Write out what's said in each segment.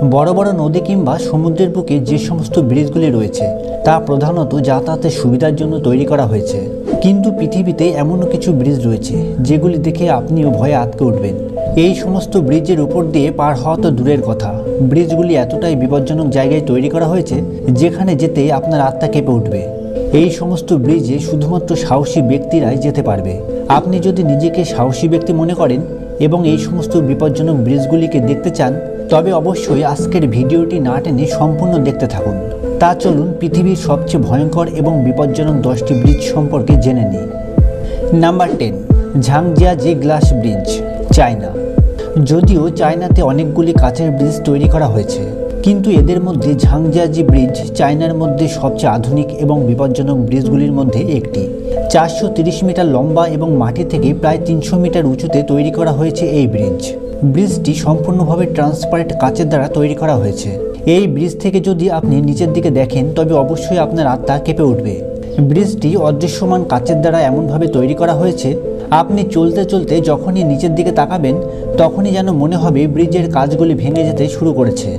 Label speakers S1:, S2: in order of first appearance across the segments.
S1: বড় বড় নদী কিংবা সমুদ্রের বুকে যে সমস্ত ব্রিজগুলি রয়েছে তা প্রধানত যাতায়াতের সুবিধার জন্য তৈরি করা হয়েছে। কিন্তু পৃথিবীতে এমনও কিছু ব্রিজ রয়েছে যেগুলি দেখে আপনিও ভয়ে আটকে উঠবেন। এই সমস্ত ব্রিজের উপর দিয়ে পার হওয়া তো দূরের কথা, ব্রিজগুলি এতটাই বিপজ্জনক জায়গায় তৈরি করা হয়েছে যেখানে যেতে আপনার আত্মা কেঁপে উঠবে। এই সমস্ত ব্রিজে শুধুমাত্র সাহসী ব্যক্তিরাই যেতে পারবে। আপনি যদি নিজেকে সাহসী ব্যক্তি মনে করেন এবং এই সমস্ত বিপজ্জনক ব্রিজগুলিকে দেখতে চান, তবে অবশ্যই আজকের ভিডিওটি না টেনে সম্পূর্ণ দেখতে থাকুন। তা চলুন পৃথিবীর সবচেয়ে ভয়ঙ্কর এবং বিপজ্জনক 10টি ব্রিজ সম্পর্কে জেনে নিই। Number 10, Zhangjiajie glass bridge, China. যদিও চায়নাতে অনেকগুলি কাচের ব্রিজ তৈরি করা হয়েছে, কিন্তু এদের মধ্যে ঝাংজিয়াজি ব্রিজ চায়নার মধ্যে সবচেয়ে আধুনিক এবং বিপজ্জনক ব্রিজগুলির মধ্যে একটি। 430 মিটার লম্বা এবং মাটি থেকে প্রায় 300 মিটার উঁচুতে তৈরি করা হয়েছে এই ব্রিজটি সম্পূর্ণভাবে ট্রান্সপারেন্ট কাচের দ্বারা তৈরি করা হয়েছে। এই ব্রিজ থেকে যদি আপনি নিচের দিকে দেখেন তবে অবশ্যই আপনার আত্মা কেঁপে উঠবে। ব্রিজটি অদৃশ্যমান কাচের দ্বারা এমনভাবে তৈরি করা হয়েছে, আপনি চলতে চলতে যখনই নিচের দিকে তাকাবেন তখনই যেন মনে হবে ব্রিজের কাচগুলি ভেঙে যেতে শুরু করেছে।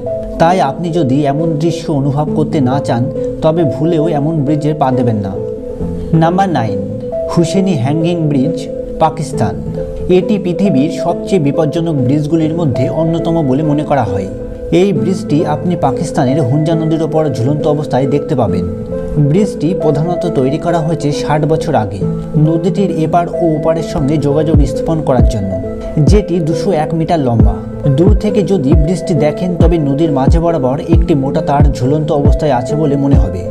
S1: তাই আপনি যদি এমন দৃশ্য অনুভব করতে না চান তবে ভুলেও এমন ব্রিজে পা দেবেন না। Number 9, Husseini hanging bridge, Pakistan. এটি পৃথিবীর সবচেয়ে বিপজ্জনক ব্রিজগুলির মধ্যে অন্যতম বলে মনে করা হয়। এই ব্রিজটি আপনি পাকিস্তানের হুঞ্জা নদীর ওপর ঝুলন্ত অবস্থায় দেখতে পাবেন। ব্রিজটি প্রধানত তৈরি করা হয়েছে 60 বছর আগে নদীটির এপার ও ওপারের সঙ্গে যোগাযোগ স্থাপন করার জন্য, যেটি 201 মিটার লম্বা। দূর থেকে যদি ব্রিজটি দেখেন তবে নদীর মাঝে বরাবর একটি মোটা তার ঝুলন্ত অবস্থায় আছে বলে মনে হবে।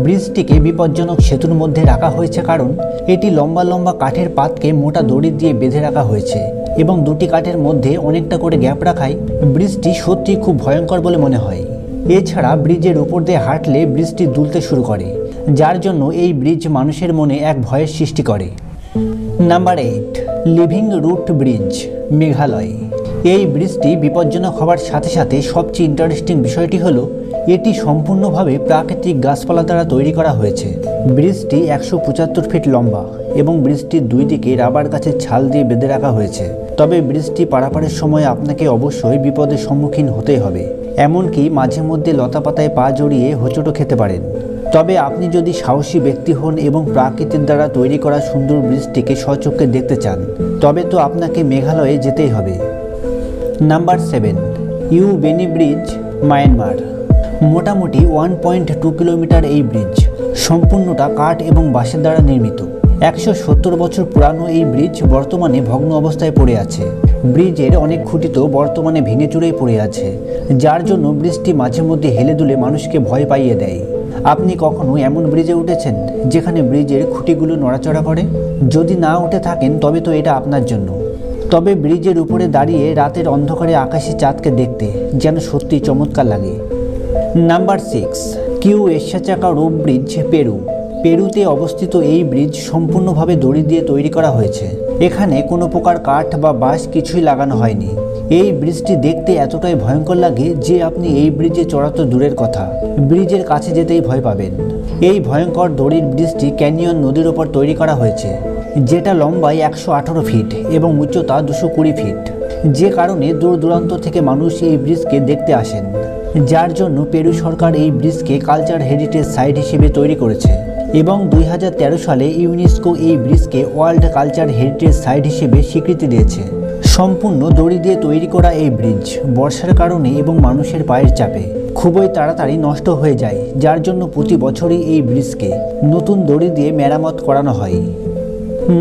S1: ব্রিজটিকে বিপজ্জনক সেতুর মধ্যে রাখা হয়েছে কারণ এটি লম্বা লম্বা কাঠের পাতকে মোটা দড়ি দিয়ে বেঁধে রাখা হয়েছে এবং দুটি কাঠের মধ্যে অনেকটা করে গ্যাপ রাখায় ব্রিজটি সত্যি খুব ভয়ঙ্কর বলে মনে হয়। এছাড়া ব্রিজের উপর দিয়ে হাঁটলে ব্রিজটি দুলতে শুরু করে, যার জন্য এই ব্রিজ মানুষের মনে এক ভয়ের সৃষ্টি করে। Number 8, living root bridge, Meghalaya. এই ব্রিজটি বিপজ্জনক হওয়ার সাথে সাথে সবচেয়ে ইন্টারেস্টিং বিষয়টি হলো এটি সম্পূর্ণভাবে প্রাকৃতিক গাছপালা দ্বারা তৈরি করা হয়েছে। ব্রিজটি 175 ফিট লম্বা এবং ব্রিজটির দুই দিকে রাবার গাছের ছাল দিয়ে বেঁধে রাখা হয়েছে। তবে ব্রিজটি পারাপারের সময় আপনাকে অবশ্যই বিপদের সম্মুখীন হতেই হবে, এমনকি মাঝে মধ্যে লতাপাতায় পা জড়িয়ে হোঁচটও খেতে পারেন। তবে আপনি যদি সাহসী ব্যক্তি হন এবং প্রাকৃতিক দ্বারা তৈরি করা সুন্দর ব্রিজটিকে স্বচক্ষে দেখতে চান তবে তো আপনাকে মেঘালয়ে যেতেই হবে। Number 7, U Bein bridge, Myanmar. মোটামুটি 1.2 কিলোমিটার এই ব্রিজ সম্পূর্ণটা কাঠ এবং বাঁশের দ্বারা নির্মিত। 170 বছর পুরানো এই ব্রিজ বর্তমানে ভগ্ন অবস্থায় পড়ে আছে। ব্রিজের অনেক খুঁটি তো বর্তমানে ভেঙে চুরেই পড়ে আছে, যার জন্য ব্রিজটি মাঝে মধ্যে হেলে দুলে মানুষকে ভয় পাইয়ে দেয়। আপনি কখনো এমন ব্রিজে উঠেছেন যেখানে ব্রিজের খুঁটিগুলো নড়াচড়া করে? যদি না উঠে থাকেন তবে তো এটা আপনার জন্য। তবে ব্রিজের উপরে দাঁড়িয়ে রাতের অন্ধকারে আকাশে চাঁদকে দেখতে যেন সত্যি চমৎকার লাগে। নাম্বার 6, কিউ এশিয়া চাকা রোপ ব্রিজ, পেরু। পেরুতে অবস্থিত এই ব্রিজ সম্পূর্ণভাবে দড়ি দিয়ে তৈরি করা হয়েছে। এখানে কোনো প্রকার কাঠ বা বাঁশ কিছুই লাগানো হয়নি। এই ব্রিজটি দেখতে এতটাই ভয়ঙ্কর লাগে যে আপনি এই ব্রিজে চড়া তো দূরের কথা, ব্রিজের কাছে যেতেই ভয় পাবেন। এই ভয়ঙ্কর দড়ির ব্রিজটি ক্যানিয়ন নদীর ওপর তৈরি করা হয়েছে, যেটা লম্বায় 118 ফিট এবং উচ্চতা 220 ফিট, যে কারণে দূর দূরান্ত থেকে মানুষ এই ব্রিজকে দেখতে আসেন। যার জন্য পেরু সরকার এই ব্রিজকে কালচার হেরিটেজ সাইট হিসেবে তৈরি করেছে এবং 2013 সালে ইউনেস্কো এই ব্রিজকে ওয়ার্ল্ড কালচার হেরিটেজ সাইট হিসেবে স্বীকৃতি দিয়েছে। সম্পূর্ণ দড়ি দিয়ে তৈরি করা এই ব্রিজ বর্ষার কারণে এবং মানুষের পায়ের চাপে খুবই তাড়াতাড়ি নষ্ট হয়ে যায়, যার জন্য প্রতি বছরই এই ব্রিজকে নতুন দড়ি দিয়ে মেরামত করানো হয়।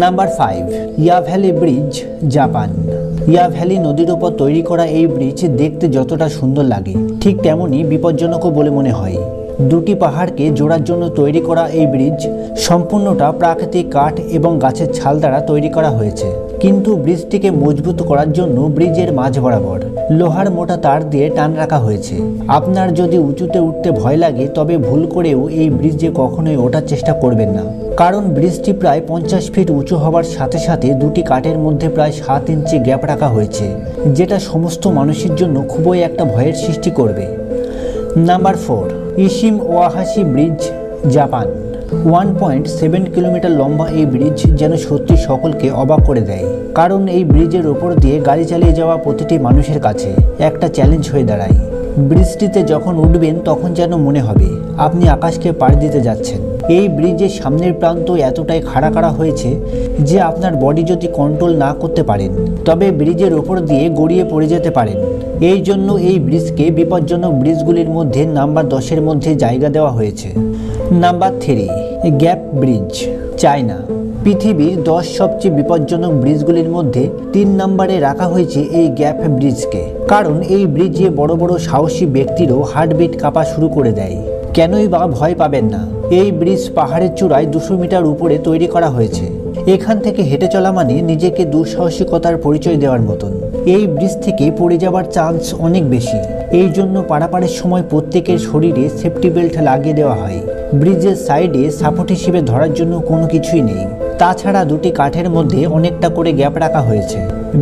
S1: নাম্বার 5, ইয়া ভ্যালি ব্রিজ, জাপান। ইয়া ভ্যালি নদীর উপর তৈরি করা এই ব্রিজ দেখতে যতটা সুন্দর লাগে ঠিক তেমনই বিপজ্জনকও বলে মনে হয়। দুটি পাহাড়কে জোড়ার জন্য তৈরি করা এই ব্রিজ সম্পূর্ণটা প্রাকৃতিক কাঠ এবং গাছের ছাল দ্বারা তৈরি করা হয়েছে, কিন্তু ব্রিজটিকে মজবুত করার জন্য ব্রিজের মাঝ বরাবর লোহার মোটা তার দিয়ে টান রাখা হয়েছে। আপনার যদি উঁচুতে উঠতে ভয় লাগে তবে ভুল করেও এই ব্রিজে কখনোই ওঠার চেষ্টা করবেন না, কারণ ব্রিজটি প্রায় 50 ফিট উঁচু হওয়ার সাথে সাথে দুটি কাঠের মধ্যে প্রায় 7 ইঞ্চি গ্যাপ রাখা হয়েছে, যেটা সমস্ত মানুষের জন্য খুবই একটা ভয়ের সৃষ্টি করবে। Number 4, Eshima Ohashi bridge, Japan. 1.7 kilometre লম্বা এই ব্রিজ যেন সত্যি সকলকে অবাক করে দেয়, কারণ এই ব্রিজের ওপর দিয়ে গাড়ি চালিয়ে যাওয়া প্রতিটি মানুষের কাছে একটা চ্যালেঞ্জ হয়ে দাঁড়ায়। ব্রিজটিতে যখন উঠবেন তখন যেন মনে হবে আপনি আকাশকে পাড়ি দিতে যাচ্ছেন। এই ব্রিজের সামনের প্রান্ত এতটাই খাড়া করা হয়েছে যে আপনার বডি যদি কন্ট্রোল না করতে পারেন তবে ব্রিজের ওপর দিয়ে গড়িয়ে পড়ে যেতে পারেন। এই জন্য এই ব্রিজকে বিপজ্জনক ব্রিজগুলির মধ্যে নাম্বার 10-এর মধ্যে জায়গা দেওয়া হয়েছে। Number 3, gap bridge, China. পৃথিবীর 10 সবচেয়ে বিপজ্জনক ব্রিজগুলির মধ্যে 3 নম্বরে রাখা হয়েছে এই গ্যাপ ব্রিজকে। কারণ এই ব্রিজে বড় বড় সাহসী ব্যক্তিরও হার্টবিট কাঁপা শুরু করে দেয়। কেনই বা ভয় পাবেন না? এই ব্রিজ পাহাড়ের চূড়ায় 200 মিটার উপরে তৈরি করা হয়েছে। এখান থেকে হেঁটে চলা মানে নিজেকে দুঃসাহসিকতার পরিচয় দেওয়ার মতন। এই ব্রিজ থেকে পড়ে যাওয়ার চান্স অনেক বেশি। এই জন্য পারাপারের সময় প্রত্যেকের শরীরে সেফটি বেল্ট লাগিয়ে দেওয়া হয়। ব্রিজের সাইডে সাপোর্ট হিসেবে ধরার জন্য কোনো কিছুই নেই। তাছাড়া দুটি কাঠের মধ্যে অনেকটা করে গ্যাপ রাখা হয়েছে।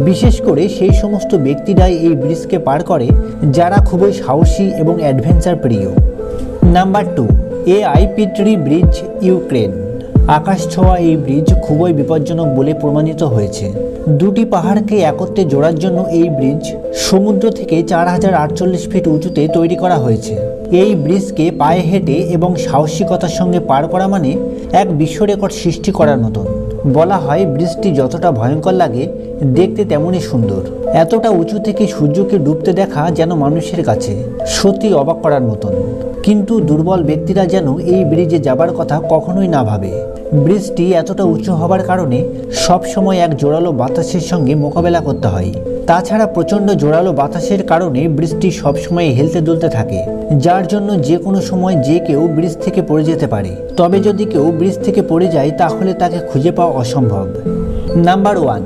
S1: বিশেষ করে সেই সমস্ত ব্যক্তিরাই এই ব্রিজকে পার করে যারা খুবই সাহসী এবং অ্যাডভেঞ্চার প্রিয়। Number 2, Ai Petri bridge, Ukraine. আকাশ ছোঁয়া এই ব্রিজ খুবই বিপজ্জনক বলে প্রমাণিত হয়েছে। দুটি পাহাড়কে একত্রে জোড়ার জন্য এই ব্রিজ সমুদ্র থেকে 4048 ফিট উঁচুতে তৈরি করা হয়েছে। এই ব্রিজকে পায়ে হেঁটে এবং সাহসিকতার সঙ্গে পার করা মানে এক বিশ্ব রেকর্ড সৃষ্টি করার মতন। বলা হয় ব্রিজটি যতটা ভয়ঙ্কর লাগে দেখতে তেমনই সুন্দর। এতটা উঁচু থেকে সূর্যকে ডুবতে দেখা যেন মানুষের কাছে সত্যি অবাক করার মতন। কিন্তু দুর্বল ব্যক্তিরা যেন এই ব্রিজে যাবার কথা কখনোই না ভাবে। ব্রিজটি এতটা উঁচু হবার কারণে সবসময় এক জোরালো বাতাসের সঙ্গে মোকাবেলা করতে হয়। তাছাড়া প্রচণ্ড জোরালো বাতাসের কারণে ব্রিজটি সবসময় হেলতে দুলতে থাকে, যার জন্য যে কোনো সময় যে কেউ ব্রিজ থেকে পড়ে যেতে পারে। তবে যদি কেউ ব্রিজ থেকে পড়ে যায় তাহলে তাকে খুঁজে পাওয়া অসম্ভব। Number 1,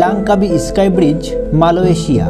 S1: Langkawi sky bridge, Malaysia.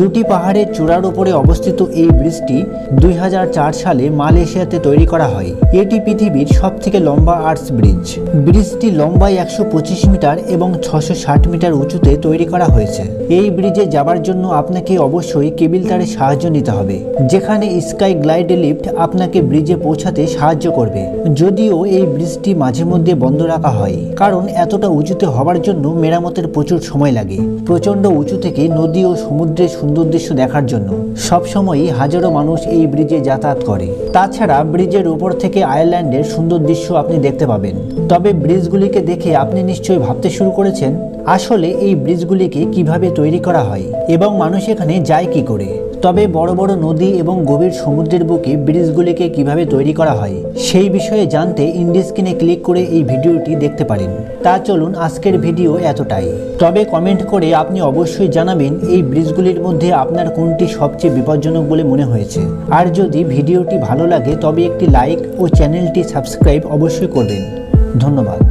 S1: দুটি পাহাড়ের চূড়ার উপরে অবস্থিত এই ব্রিজটি 2004 সালে মালয়েশিয়াতে তৈরি করা হয়। এটি পৃথিবীর সবথেকে লম্বা আর্চ ব্রিজ। ব্রিজটি লম্বায় 125 মিটার এবং 660 মিটার উঁচুতে তৈরি করা হয়েছে। এই ব্রিজে যাবার জন্য আপনাকে অবশ্যই কেবিল তারের সাহায্য নিতে হবে, যেখানে স্কাই গ্লাইড লিফট আপনাকে ব্রিজে পৌঁছাতে সাহায্য করবে। যদিও এই ব্রিজটি মাঝে মধ্যে বন্ধ রাখা হয়, কারণ এতটা উঁচুতে হবার জন্য মেরামতের প্রচুর সময় লাগে। প্রচণ্ড উঁচু থেকে নদী ও সমুদ্রের সুন্দর দৃশ্য দেখার জন্য সবসময়ই হাজারো মানুষ এই ব্রিজে যাতায়াত করে। তাছাড়া ব্রিজের উপর থেকে আয়ারল্যান্ডের সুন্দর দৃশ্য আপনি দেখতে পাবেন। তবে ব্রিজগুলিকে দেখে আপনি নিশ্চয়ই ভাবতে শুরু করেছেন আসলে এই ব্রিজগুলিকে কিভাবে তৈরি করা হয় এবং মানুষ এখানে যায় কি করে। তবে বড় বড় নদী এবং গভীর সমুদ্রের বুকে ব্রিজগুলিকে কিভাবে তৈরি করা হয় সেই বিষয়ে জানতে ইন্ডি স্ক্রিনে ক্লিক করে এই ভিডিওটি দেখতে পারেন। তা চলুন, আজকের ভিডিও এতটাই। তবে কমেন্ট করে আপনি অবশ্যই জানাবেন এই ব্রিজগুলির মধ্যে আপনার কোনটি সবচেয়ে বিপজ্জনক বলে মনে হয়েছে। আর যদি ভিডিওটি ভালো লাগে তবে একটি লাইক ও চ্যানেলটি সাবস্ক্রাইব অবশ্যই করবেন। ধন্যবাদ।